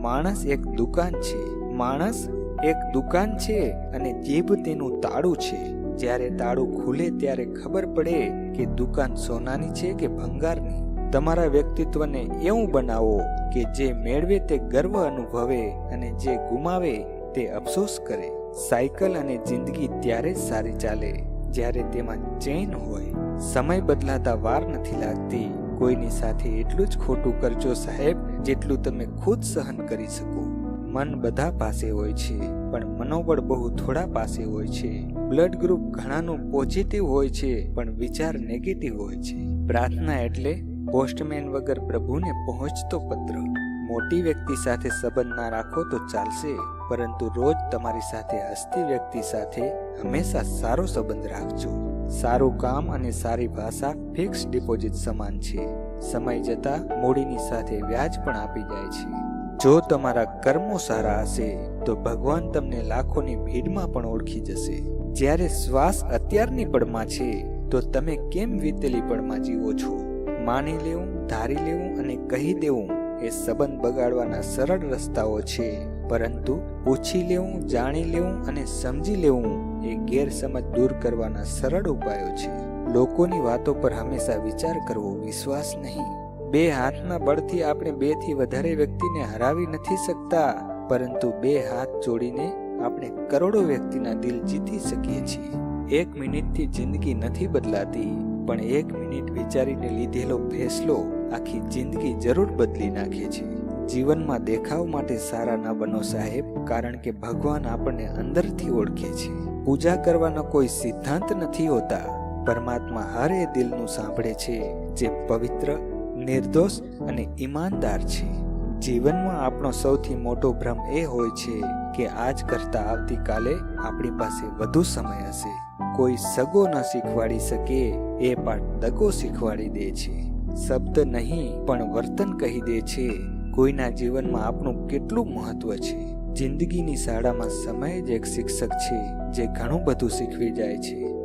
માણસ એક દુકાન છે. માણસ એક દુકાન છે અને જીભ તેનું તાળું છે. જ્યારે તાળું ખુલે ત્યારે ખબર પડે કે દુકાન સોનાની છે કે ભંગારની. તમારા વ્યક્તિત્વને એવું બનાવો કે જે મેળવે તે ગર્વ અનુભવે અને જે ગુમાવે તે અફસોસ કરે. સાયકલ અને જિંદગી ત્યારે જ સારી ચાલે જ્યારે તેમાં ચેન હોય. સમય બદલાતા વાર નથી લાગતી. કોઈની સાથે એટલું જ ખોટું કરજો સાહેબ જેટલું તમે ખુદ સહન કરી શકો. મન બધા પાસે હોય છે પણ મનોબળ બહુ થોડા પાસે હોય છે. બ્લડ ગ્રુપ ઘણાનું પોઝિટિવ હોય છે પણ વિચાર નેગેટિવ હોય છે. પ્રાર્થના એટલે પોસ્ટમેન વગર પ્રભુને પહોંચતો પત્ર. મોટી વ્યક્તિ સાથે સંબંધ ના રાખો તો ચાલશે, પરંતુ રોજ તમારી સાથે હસતી વ્યક્તિ સાથે હંમેશા સારો સંબંધ રાખજો. સારું કામ અને સારી ભાષા ફિક્સ ડિપોઝિટ સમાન છે. સમય જતા મૂડીની સાથે વ્યાજ પણ આપી જાય છે. જો તમારા કર્મો સારા હશે તો ભગવાન તમને લાખોની ભીડમાં પણ ઓળખી જશે. જ્યારે શ્વાસ અત્યારની પળમાં છે તો તમે કેમ વીતેલી પળમાં જીવો છો? માની લેવું, ધારી લેવું અને કહી દેવું એ સંબંધ બગાડવાના સરળ રસ્તાઓ છે, પરંતુ પૂછી લેવું, જાણી લેવું અને સમજી લેવું એ ગેરસમજ દૂર કરવાના સરળ ઉપાયો છે. લોકોની વાતો પર હંમેશા વિચાર કરવો, વિશ્વાસ નહીં. બે હાથના બળથી આપણે 2 થી વધારે વ્યક્તિને હરાવી નથી શકતા, પરંતુ 2 હાથ જોડીને આપણે કરોડો વ્યક્તિના દિલ જીતી શકીએ છીએ. 1 મિનિટથી જિંદગી નથી બદલાતી, પણ 1 મિનિટ વિચારીને લીધેલો ફેસલો આખી જિંદગી જરૂર બદલી નાખે છે. જીવનમાં દેખાવ માટે સારા ન બનો સાહેબ, કારણ કે ભગવાન આપણને અંદરથી ઓળખે છે. પૂજા કરવાનો કોઈ સિદ્ધાંત નથી હોતા. પરમાત્મા હર એ દિલનું સાંભળે છે જે પવિત્ર, નિર્દોષ અને ઈમાનદાર છે. જીવનમાં આપણો સૌથી મોટો ભ્રમ એ હોય છે કે આજ કરતા આવતીકાલે આપણી પાસે વધુ સમય હશે. કોઈ સગો ન શીખવાડી શકે એ પાઠ દગો શીખવાડી દે છે. શબ્દ નહીં પણ વર્તન કહી દે છે કોઈના જીવનમાં આપણું કેટલું મહત્વ છે. જિંદગીની શાળામાં સમય જ એક શિક્ષક છે જે ઘણું બધું શીખવી જાય છે.